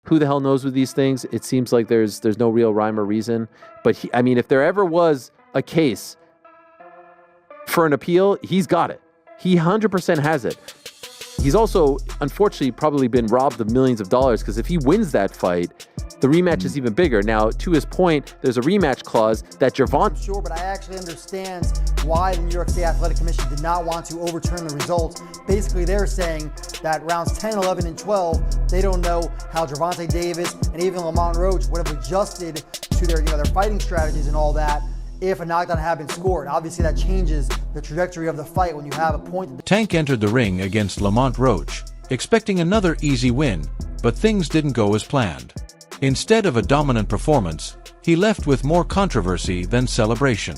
who the hell knows with these things? It seems like there's no real rhyme or reason. But if there ever was a case for an appeal, he's got it. He 100% has it. He's also, unfortunately, probably been robbed of millions of dollars, because if he wins that fight, the rematch is even bigger. Now, to his point, there's a rematch clause that Gervonta... Sure, but I actually understand why the New York State Athletic Commission did not want to overturn the results. Basically, they're saying that rounds 10, 11, and 12, they don't know how Gervonta Davis and even Lamont Roach would have adjusted to their fighting strategies and all that if a knockdown had been scored. Obviously, that changes the trajectory of the fight when you have a point. Tank entered the ring against Lamont Roach, expecting another easy win, but things didn't go as planned. Instead of a dominant performance, he left with more controversy than celebration.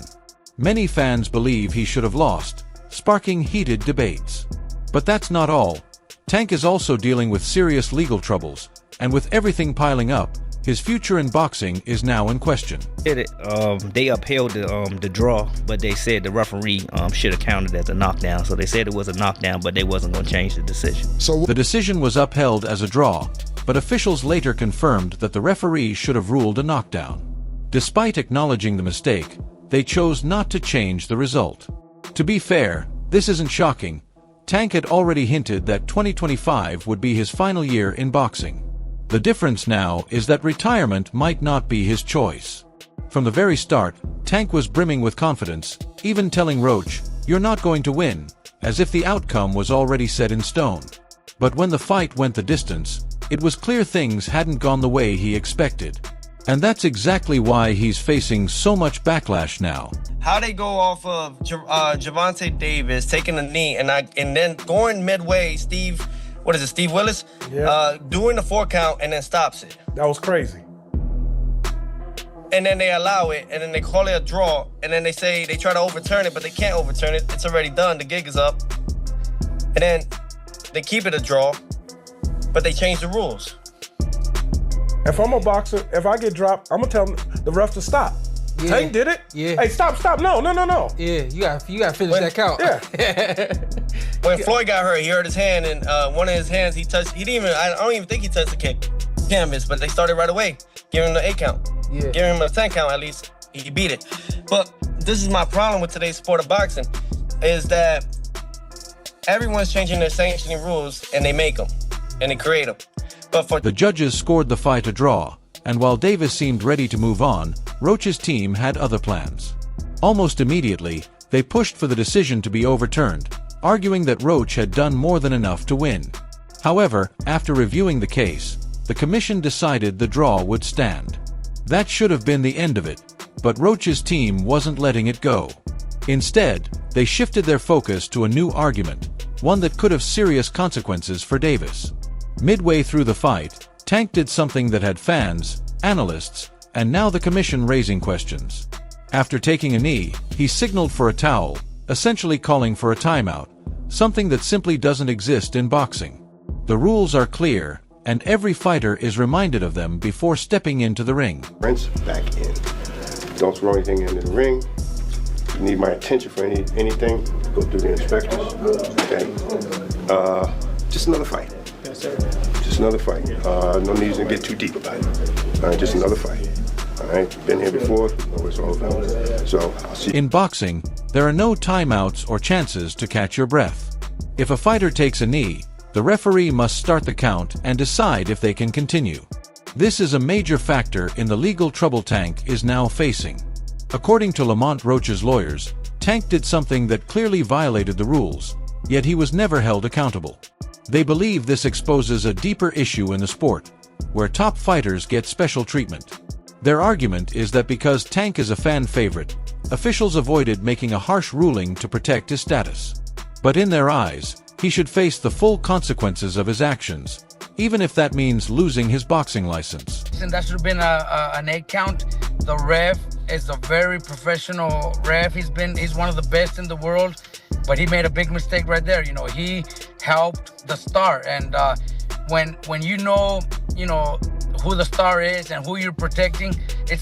Many fans believe he should have lost, sparking heated debates. But that's not all. Tank is also dealing with serious legal troubles, and with everything piling up, his future in boxing is now in question. They upheld the draw, but they said the referee should have counted as a knockdown. So they said it was a knockdown, but they wasn't going to change the decision. So the decision was upheld as a draw, but officials later confirmed that the referee should have ruled a knockdown. Despite acknowledging the mistake, they chose not to change the result. To be fair, this isn't shocking. Tank had already hinted that 2025 would be his final year in boxing. The difference now is that retirement might not be his choice. From the very start, Tank was brimming with confidence, even telling Roach, "You're not going to win," as if the outcome was already set in stone. But when the fight went the distance, it was clear things hadn't gone the way he expected. And that's exactly why he's facing so much backlash now. How they go off of Gervonta Davis taking a knee and then going midway, Steve Willis? Yeah. Doing the 4 count and then stops it. That was crazy. And then they allow it, and then they call it a draw, and then they say they try to overturn it, but they can't overturn it. It's already done. The gig is up. And then they keep it a draw, but they change the rules. If I'm a boxer, if I get dropped, I'm gonna tell the ref to stop. Yeah. Tank did it. Yeah. Hey, stop. No. Yeah, you gotta finish that count. Yeah. When Floyd got hurt, he hurt his hand, and one of his hands I don't even think he touched the canvas, but they started right away, giving him the 8 count. Yeah. Giving him a 10 count at least. He beat it. But this is my problem with today's sport of boxing, is that everyone's changing their sanctioning rules, and they make them, and they create them. But the judges scored the fight a draw, and while Davis seemed ready to move on, Roach's team had other plans. Almost immediately, they pushed for the decision to be overturned, arguing that Roach had done more than enough to win. However, after reviewing the case, the commission decided the draw would stand. That should have been the end of it, but Roach's team wasn't letting it go. Instead, they shifted their focus to a new argument, one that could have serious consequences for Davis. Midway through the fight, Tank did something that had fans, analysts, and now the commission raising questions. After taking a knee, he signaled for a towel, essentially calling for a timeout, something that simply doesn't exist in boxing. The rules are clear, and every fighter is reminded of them before stepping into the ring. Rinse back in. Don't throw anything into the ring. If you need my attention for anything, go through the inspectors. Okay. Just another fight. Yes, sir. Just another fight. No need to get too deep about it. Just another fight. All right. Been here before. Know what it's all about. So I'll see. In boxing, there are no timeouts or chances to catch your breath. If a fighter takes a knee, the referee must start the count and decide if they can continue. This is a major factor in the legal trouble Tank is now facing. According to Lamont Roach's lawyers, Tank did something that clearly violated the rules, yet he was never held accountable. They believe this exposes a deeper issue in the sport, where top fighters get special treatment. Their argument is that because Tank is a fan favorite, officials avoided making a harsh ruling to protect his status. But in their eyes, he should face the full consequences of his actions, even if that means losing his boxing license. And that should have been an 8 count. The ref is a very professional ref. He's one of the best in the world, but he made a big mistake right there. You know, he helped the star, and when you know who the star is and who you're protecting, you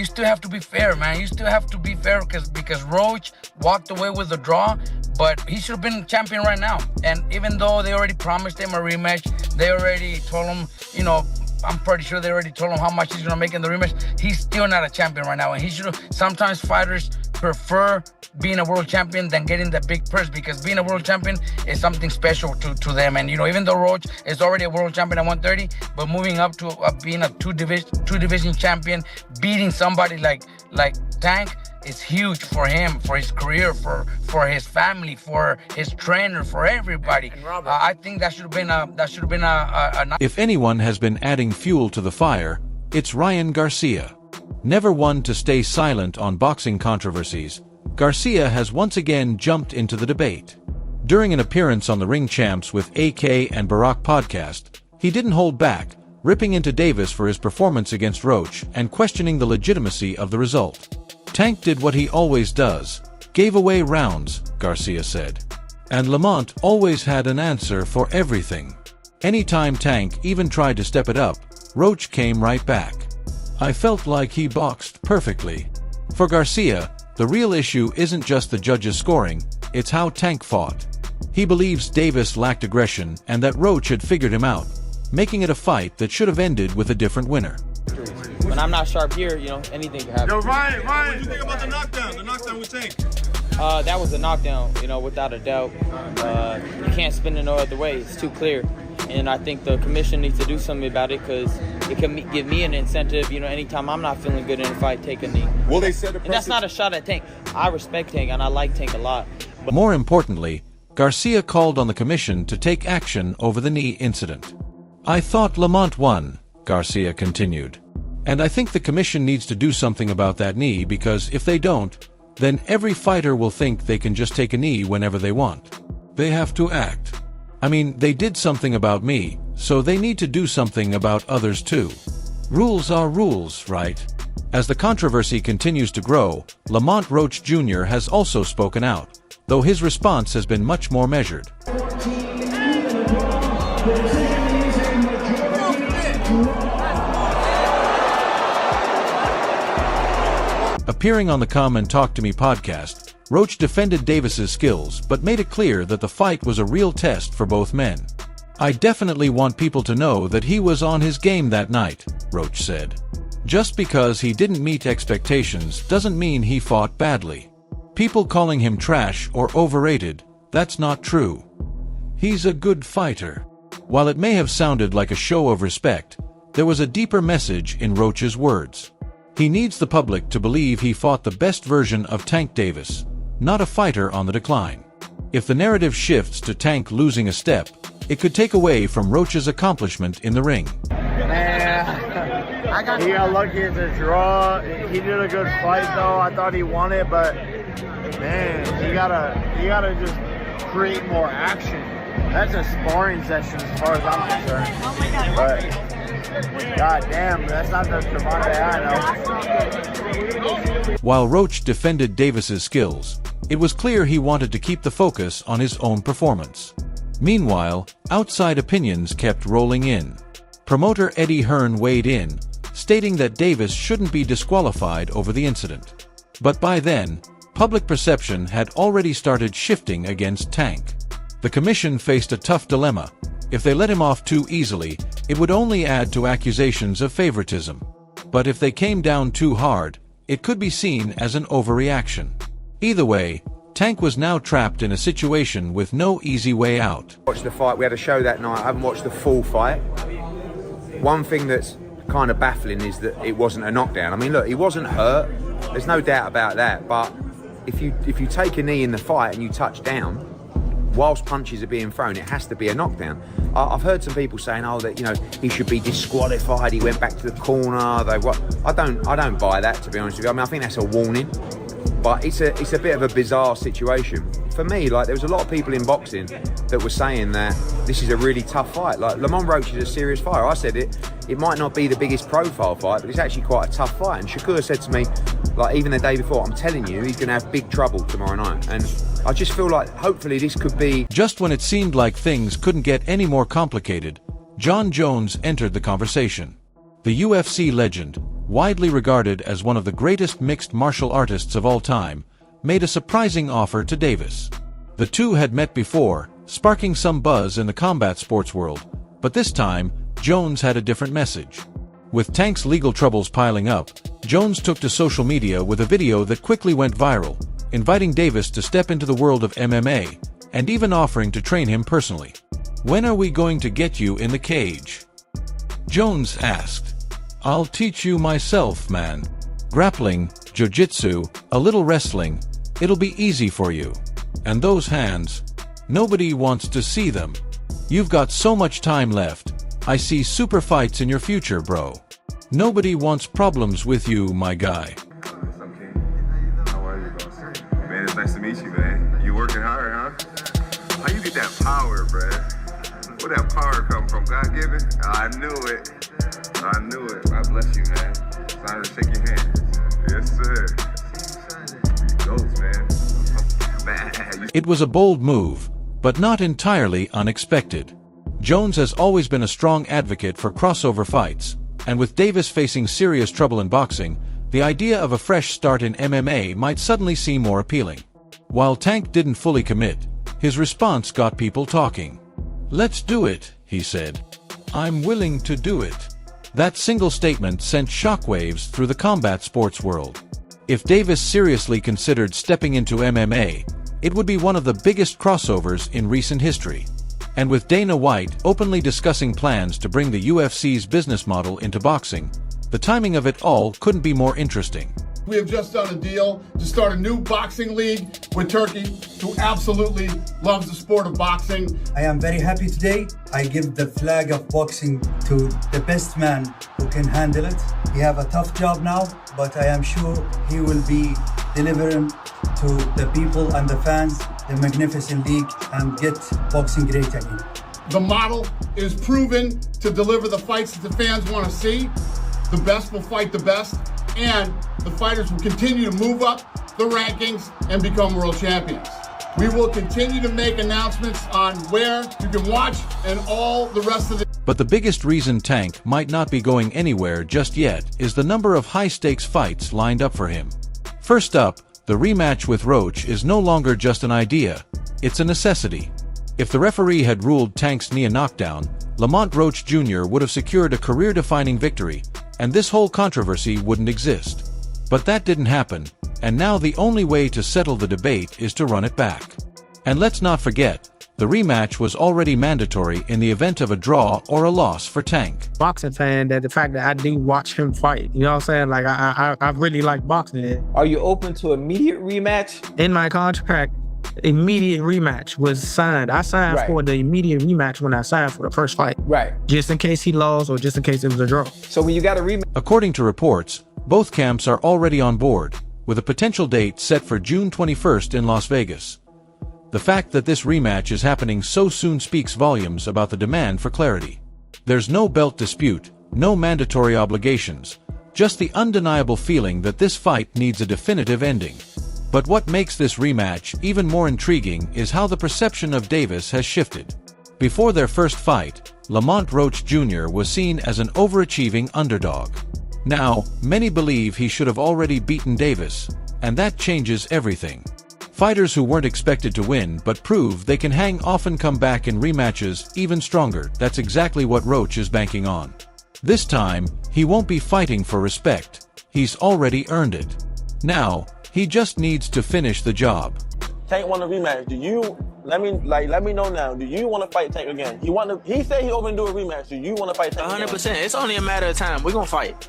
still have to be fair, man. You still have to be fair because Roach walked away with the draw, but he should have been champion right now. And even though they already promised him a rematch, they already told him, you know, I'm pretty sure they already told him how much he's gonna make in the rematch. He's still not a champion right now, and he should. Sometimes fighters prefer being a world champion than getting the big purse, because being a world champion is something special to them. And you know, even though Roach is already a world champion at 130, but moving up to being a two division champion, beating somebody like Tank is huge for him, for his career, for his family, for his trainer, for everybody. I think that should have been a. If anyone has been adding fuel to the fire, it's Ryan Garcia. Never one to stay silent on boxing controversies, Garcia has once again jumped into the debate. During an appearance on the Ring Champs with AK and Barack podcast, he didn't hold back, ripping into Davis for his performance against Roach and questioning the legitimacy of the result. Tank did what he always does, gave away rounds, Garcia said. And Lamont always had an answer for everything. Anytime Tank even tried to step it up, Roach came right back. I felt like he boxed perfectly. For Garcia, the real issue isn't just the judges' scoring, it's how Tank fought. He believes Davis lacked aggression and that Roach had figured him out, making it a fight that should have ended with a different winner. When I'm not sharp here, you know, anything can happen. Yo, Ryan, what do you think about the knockdown? The knockdown with Tank? That was a knockdown, you know, without a doubt. You can't spin it no other way. It's too clear. And I think the commission needs to do something about it, because it can give me an incentive, you know, anytime I'm not feeling good in a fight, take a knee. Will they set a precedent? And that's not a shot at Tank. I respect Tank, and I like Tank a lot. But more importantly, Garcia called on the commission to take action over the knee incident. I thought Lamont won, Garcia continued. And I think the commission needs to do something about that knee, because if they don't, then every fighter will think they can just take a knee whenever they want. They have to act. I mean, they did something about me, so they need to do something about others too. Rules are rules, right? As the controversy continues to grow, Lamont Roach Jr. has also spoken out, though his response has been much more measured. Appearing on the Come and Talk to Me podcast, Roach defended Davis's skills but made it clear that the fight was a real test for both men. I definitely want people to know that he was on his game that night, Roach said. Just because he didn't meet expectations doesn't mean he fought badly. People calling him trash or overrated, that's not true. He's a good fighter. While it may have sounded like a show of respect, there was a deeper message in Roach's words. He needs the public to believe he fought the best version of Tank Davis, not a fighter on the decline. If the narrative shifts to Tank losing a step, it could take away from Roach's accomplishment in the ring. Man, he got lucky at the draw. He did a good fight though. I thought he won it, but man, you gotta just create more action. That's a sparring session as far as I'm concerned. Oh my God. But God damn, that's not the Gervonta I know. While Roach defended Davis's skills, it was clear he wanted to keep the focus on his own performance. Meanwhile, outside opinions kept rolling in. Promoter Eddie Hearn weighed in, stating that Davis shouldn't be disqualified over the incident. But by then, public perception had already started shifting against Tank. The commission faced a tough dilemma. If they let him off too easily, it would only add to accusations of favoritism. But if they came down too hard, it could be seen as an overreaction. Either way, Tank was now trapped in a situation with no easy way out. Watched the fight. We had a show that night. I haven't watched the full fight. One thing that's kind of baffling is that it wasn't a knockdown. I mean, look, he wasn't hurt. There's no doubt about that. But if you take a knee in the fight and you touch down, whilst punches are being thrown, it has to be a knockdown. I've heard some people saying, "Oh, that he should be disqualified. He went back to the corner." I don't buy that, to be honest with you. I mean, I think that's a warning, but it's a bit of a bizarre situation. For me, like, there was a lot of people in boxing that were saying that this is a really tough fight. Like, Lamont Roach is a serious fighter. I said it might not be the biggest profile fight, but it's actually quite a tough fight. And Shakur said to me, like, even the day before, "I'm telling you, he's going to have big trouble tomorrow night." And I just feel like hopefully this could be... Just when it seemed like things couldn't get any more complicated, John Jones entered the conversation. The UFC legend, widely regarded as one of the greatest mixed martial artists of all time, made a surprising offer to Davis. The two had met before, sparking some buzz in the combat sports world, but this time, Jones had a different message. With Tank's legal troubles piling up, Jones took to social media with a video that quickly went viral, inviting Davis to step into the world of MMA, and even offering to train him personally. "When are we going to get you in the cage?" Jones asked. "I'll teach you myself, man. Grappling, jiu-jitsu, a little wrestling, it'll be easy for you. And those hands, nobody wants to see them. You've got so much time left. I see super fights in your future, bro. Nobody wants problems with you, my guy." How are you, boss? Man, it's nice to meet you, man. You working hard, huh? How you get that power, bruh? Where that power come from? God given? I knew it. I knew it. God bless you, man. It's an honor to shake your hand. Yes, sir. Goes, man. It was a bold move, but not entirely unexpected. Jones has always been a strong advocate for crossover fights, and with Davis facing serious trouble in boxing, the idea of a fresh start in MMA might suddenly seem more appealing. While Tank didn't fully commit, his response got people talking. "Let's do it," he said. "I'm willing to do it." That single statement sent shockwaves through the combat sports world. If Davis seriously considered stepping into MMA, it would be one of the biggest crossovers in recent history. And with Dana White openly discussing plans to bring the UFC's business model into boxing, the timing of it all couldn't be more interesting. We have just done a deal to start a new boxing league with Turkey, who absolutely loves the sport of boxing. I am very happy today. I give the flag of boxing to the best man who can handle it. He have a tough job now, but I am sure he will be delivering to the people and the fans the magnificent league and get boxing great again. The model is proven to deliver the fights that the fans want to see. The best will fight the best, and the fighters will continue to move up the rankings and become world champions. We will continue to make announcements on where you can watch and all the rest of the... But the biggest reason Tank might not be going anywhere just yet is the number of high-stakes fights lined up for him. First up, the rematch with Roach is no longer just an idea, it's a necessity. If the referee had ruled Tank's knee a knockdown, Lamont Roach Jr. would have secured a career-defining victory, and this whole controversy wouldn't exist. But that didn't happen, and now the only way to settle the debate is to run it back. And let's not forget, the rematch was already mandatory in the event of a draw or a loss for Tank. Boxing fan, that the fact that I do watch him fight, you know what I'm saying? Like, I really like boxing. Are you open to immediate rematch? In my contract, immediate rematch was signed. I signed for the immediate rematch when I signed for the first fight. Right. Just in case he lost or just in case it was a draw. So when you got a rematch... According to reports, both camps are already on board, with a potential date set for June 21st in Las Vegas. The fact that this rematch is happening so soon speaks volumes about the demand for clarity. There's no belt dispute, no mandatory obligations, just the undeniable feeling that this fight needs a definitive ending. But what makes this rematch even more intriguing is how the perception of Davis has shifted. Before their first fight, Lamont Roach Jr. was seen as an overachieving underdog. Now, many believe he should have already beaten Davis, and that changes everything. Fighters who weren't expected to win but prove they can hang often come back in rematches even stronger. That's exactly what Roach is banking on. This time, he won't be fighting for respect. He's already earned it. Now, he just needs to finish the job. Tank won a rematch. Do you let me know now? Do you want to fight Tank again? He said he open to do a rematch. Do you want to fight Tank 100%. again? It's only a matter of time. We're gonna fight.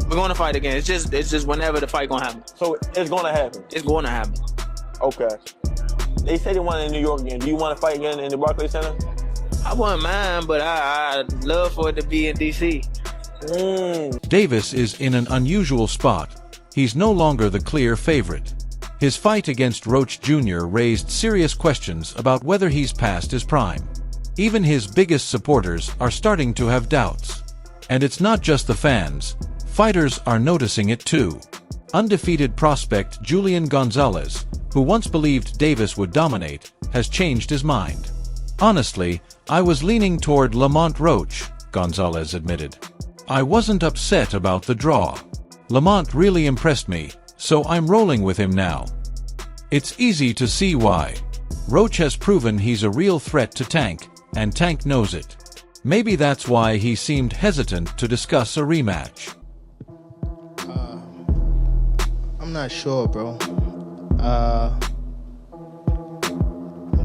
We're gonna fight again. It's just whenever the fight gonna happen. So it's gonna happen. It's gonna happen. Okay. They say they want it in New York again. Do you want to fight again in the Barclays Center? I wouldn't mind, but I'd love for it to be in DC. Davis is in an unusual spot. He's no longer the clear favorite. His fight against Roach Jr. raised serious questions about whether he's past his prime. Even his biggest supporters are starting to have doubts. And it's not just the fans. Fighters are noticing it too. Undefeated prospect Julian Gonzalez, who once believed Davis would dominate, has changed his mind. Honestly, I was leaning toward Lamont Roach, Gonzalez admitted. I wasn't upset about the draw. Lamont really impressed me, so I'm rolling with him now. It's easy to see why. Roach has proven he's a real threat to Tank, and Tank knows it. Maybe that's why he seemed hesitant to discuss a rematch. I'm not sure, bro. I'm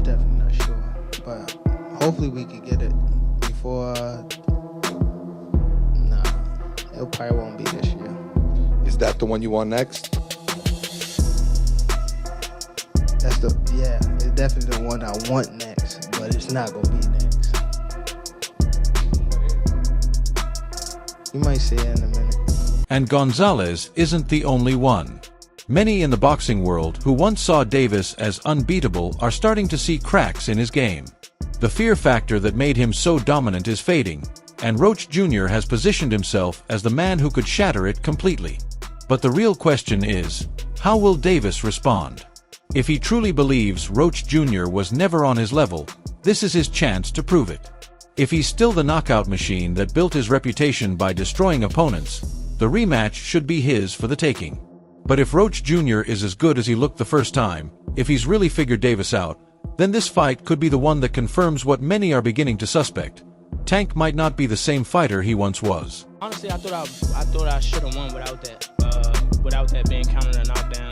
definitely not sure, but hopefully we could get it before. Nah, it probably won't be this year. Is that the one you want next? It's definitely the one I want next, but it's not gonna be next. You might see it in a minute. And Gonzalez isn't the only one. Many in the boxing world who once saw Davis as unbeatable are starting to see cracks in his game. The fear factor that made him so dominant is fading, and Roach Jr. has positioned himself as the man who could shatter it completely. But the real question is, how will Davis respond? If he truly believes Roach Jr. was never on his level, this is his chance to prove it. If he's still the knockout machine that built his reputation by destroying opponents, the rematch should be his for the taking. But if Roach Jr. is as good as he looked the first time, if he's really figured Davis out, then this fight could be the one that confirms what many are beginning to suspect. Tank might not be the same fighter he once was. Honestly, I thought I should have won without that being counted a knockdown.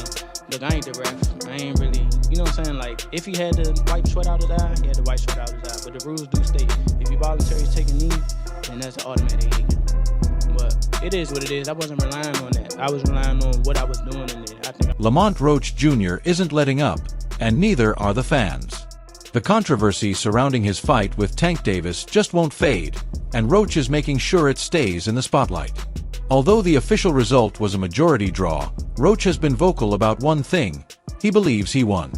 Look, I ain't the ref. I ain't really, you know what I'm saying? Like, if he had to wipe sweat out his eye, he had to wipe sweat out his eye. But the rules do state, if you voluntarily take a knee, then that's an automatic hit. But it is what it is. I wasn't relying on that. I was relying on what I was doing in there. Lamont Roach Jr. isn't letting up, and neither are the fans. The controversy surrounding his fight with Tank Davis just won't fade, and Roach is making sure it stays in the spotlight. Although the official result was a majority draw, Roach has been vocal about one thing: he believes he won.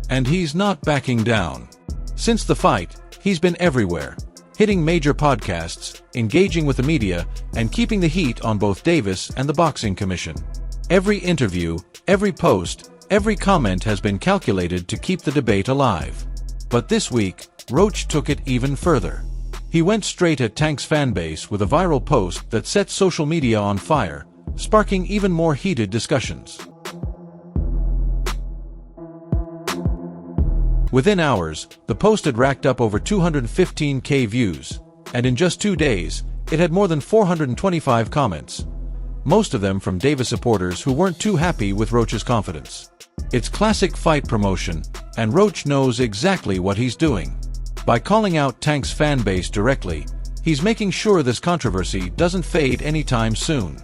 And he's not backing down. Since the fight, he's been everywhere, hitting major podcasts, engaging with the media, and keeping the heat on both Davis and the Boxing Commission. Every interview, every post, every comment has been calculated to keep the debate alive. But this week, Roach took it even further. He went straight at Tank's fanbase with a viral post that set social media on fire, sparking even more heated discussions. Within hours, the post had racked up over 215,000 views, and in just 2 days, it had more than 425 comments. Most of them from Davis supporters who weren't too happy with Roach's confidence. It's classic fight promotion, and Roach knows exactly what he's doing. By calling out Tank's fan base directly, he's making sure this controversy doesn't fade anytime soon.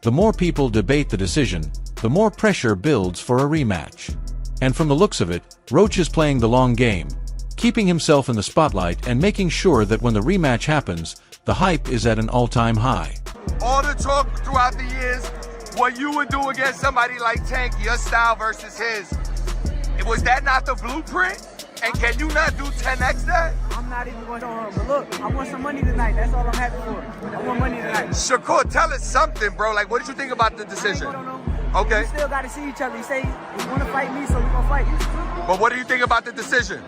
The more people debate the decision, the more pressure builds for a rematch. And from the looks of it, Roach is playing the long game, keeping himself in the spotlight and making sure that when the rematch happens, the hype is at an all-time high. All the talk throughout the years, what you would do against somebody like Tank, your style versus his, was that not the blueprint? And can you not do 10x that? I'm not even going to show her, but look, I want some money tonight. That's all I'm happy for. I want money tonight. Shakur, tell us something, bro. Like, what did you think about the decision? I don't know. Okay. We still got to see each other. He say he want to fight me, so we going to fight. But what do you think about the decision?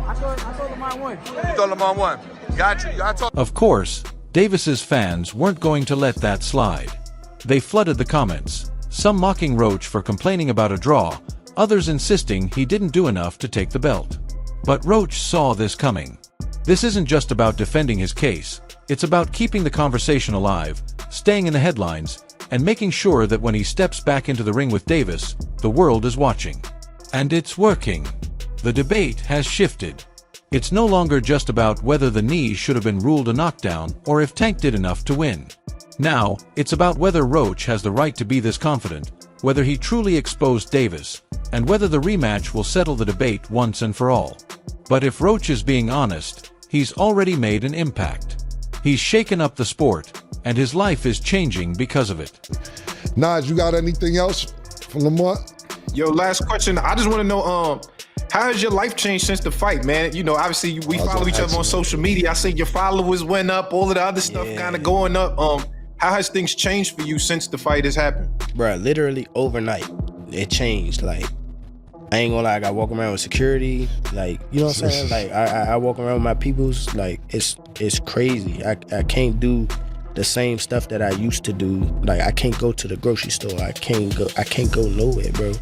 I thought Lamont won. You thought Lamont won. Got you. Of course, Davis's fans weren't going to let that slide. They flooded the comments, some mocking Roach for complaining about a draw, others insisting he didn't do enough to take the belt. But Roach saw this coming. This isn't just about defending his case, it's about keeping the conversation alive, staying in the headlines, and making sure that when he steps back into the ring with Davis, the world is watching. And it's working. The debate has shifted. It's no longer just about whether the knee should have been ruled a knockdown or if Tank did enough to win. Now, it's about whether Roach has the right to be this confident, whether he truly exposed Davis, and whether the rematch will settle the debate once and for all. But if Roach is being honest, he's already made an impact. He's shaken up the sport, and his life is changing because of it. Naj, you got anything else for Lamont? Yo, last question. I just want to know, how has your life changed since the fight, man? You know, obviously we follow each other on social media. I see your followers went up, all of the other stuff kind of going up. How has things changed for you since the fight has happened? Bruh, literally overnight, it changed. Like, I ain't gonna lie, I got walk around with security. Like, you know what I'm saying? Like, I walk around with my peoples. Like, it's crazy. I can't do the same stuff that I used to do. Like, I can't go to the grocery store. I can't go nowhere, bro.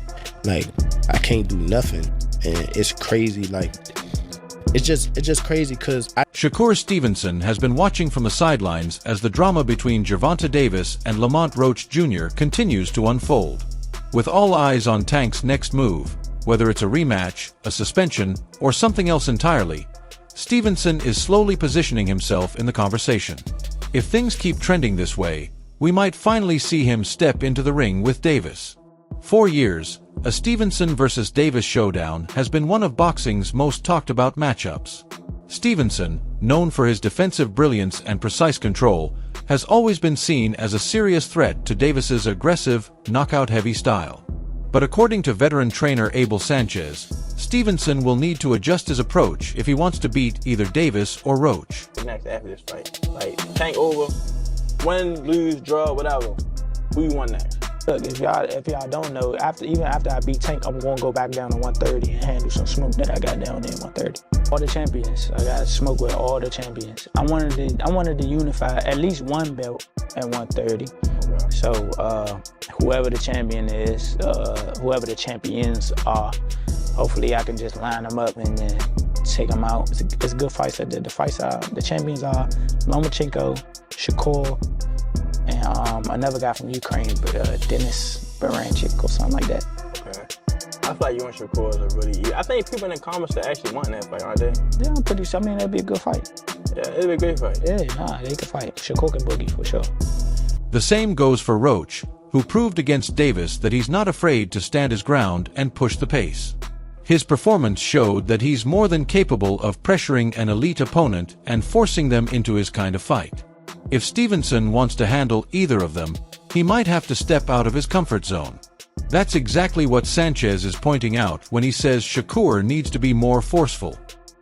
Like, I can't do nothing. and it's crazy. Like, it's just crazy because Shakur Stevenson has been watching from the sidelines as the drama between Gervonta Davis and Lamont Roach Jr. continues to unfold. With all eyes on Tank's next move, whether it's a rematch, a suspension, or something else entirely, Stevenson is slowly positioning himself in the conversation. If things keep trending this way, we might finally see him step into the ring with Davis. For years, a Stevenson versus Davis showdown has been one of boxing's most talked about matchups. Stevenson, known for his defensive brilliance and precise control, has always been seen as a serious threat to Davis's aggressive, knockout-heavy style. But according to veteran trainer Abel Sanchez, Stevenson will need to adjust his approach if he wants to beat either Davis or Roach. Next after this fight, like Tank over, win, lose, draw, whatever. Who you want next? Look, if y'all don't know, even after I beat Tank, I'm gonna go back down to 130 and handle some smoke that I got down there in 130. All the champions, I got smoke with all the champions. I wanted to unify at least one belt at 130. So whoever the champion is, whoever the champions are, hopefully I can just line them up and then take them out. It's a good fight. The champions are Lomachenko, Shakur, and another guy from Ukraine, but Denis Baranchik or something like that. Okay. I feel like you and Shakur are really. I think people in the comments are actually wanting that fight, aren't they? Yeah, I'm pretty sure. I mean, that'd be a good fight. Yeah, it'd be a great fight. Yeah, they could fight. Shakur can boogie for sure. The same goes for Roach, who proved against Davis that he's not afraid to stand his ground and push the pace. His performance showed that he's more than capable of pressuring an elite opponent and forcing them into his kind of fight. If Stevenson wants to handle either of them, he might have to step out of his comfort zone. That's exactly what Sanchez is pointing out when he says Shakur needs to be more forceful.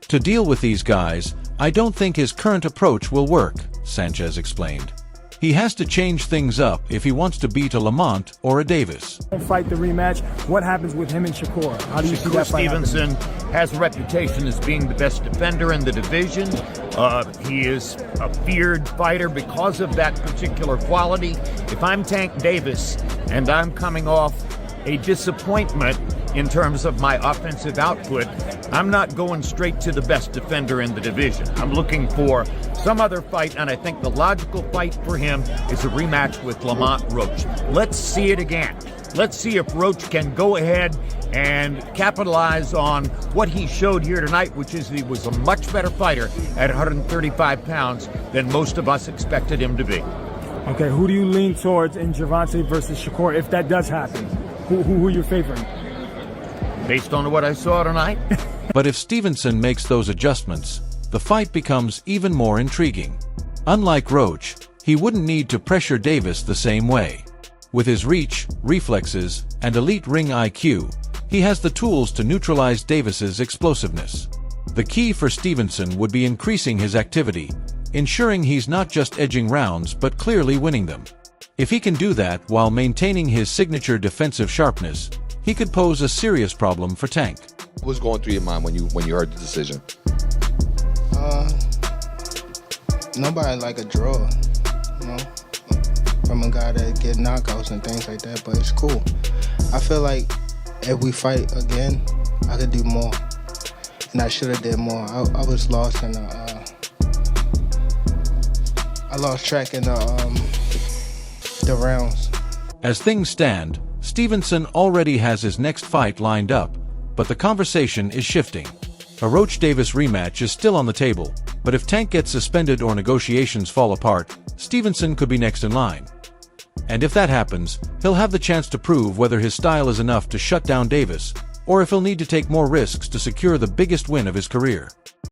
To deal with these guys, I don't think his current approach will work, Sanchez explained. He has to change things up if he wants to beat a Lamont or a Davis. Fight the rematch. What happens with him and Shakur? How do you see that fight Stevenson happening? has a reputation as being the best defender in the division. He is a feared fighter because of that particular quality. If I'm Tank Davis and I'm coming off a disappointment in terms of my offensive output, I'm not going straight to the best defender in the division. I'm looking for some other fight, and I think the logical fight for him is a rematch with Lamont Roach. Let's see it again. Let's see if Roach can go ahead and capitalize on what he showed here tonight, which is he was a much better fighter at 135 pounds than most of us expected him to be. Okay, who do you lean towards in Gervonta versus Shakur if that does happen? Who are you favoring? Based on what I saw tonight. But if Stevenson makes those adjustments, the fight becomes even more intriguing. Unlike Roach, he wouldn't need to pressure Davis the same way. With his reach, reflexes, and elite ring IQ, he has the tools to neutralize Davis's explosiveness. The key for Stevenson would be increasing his activity, ensuring he's not just edging rounds but clearly winning them. If he can do that while maintaining his signature defensive sharpness, he could pose a serious problem for Tank. What was going through your mind when you heard the decision? Nobody like a draw, you know, from a guy that get knockouts and things like that, but it's cool. I feel like if we fight again, I could do more, and I should have did more. I was lost in I lost track in the rounds. As things stand, Stevenson already has his next fight lined up, but the conversation is shifting. A Roach-Davis rematch is still on the table, but if Tank gets suspended or negotiations fall apart, Stevenson could be next in line. And if that happens, he'll have the chance to prove whether his style is enough to shut down Davis, or if he'll need to take more risks to secure the biggest win of his career.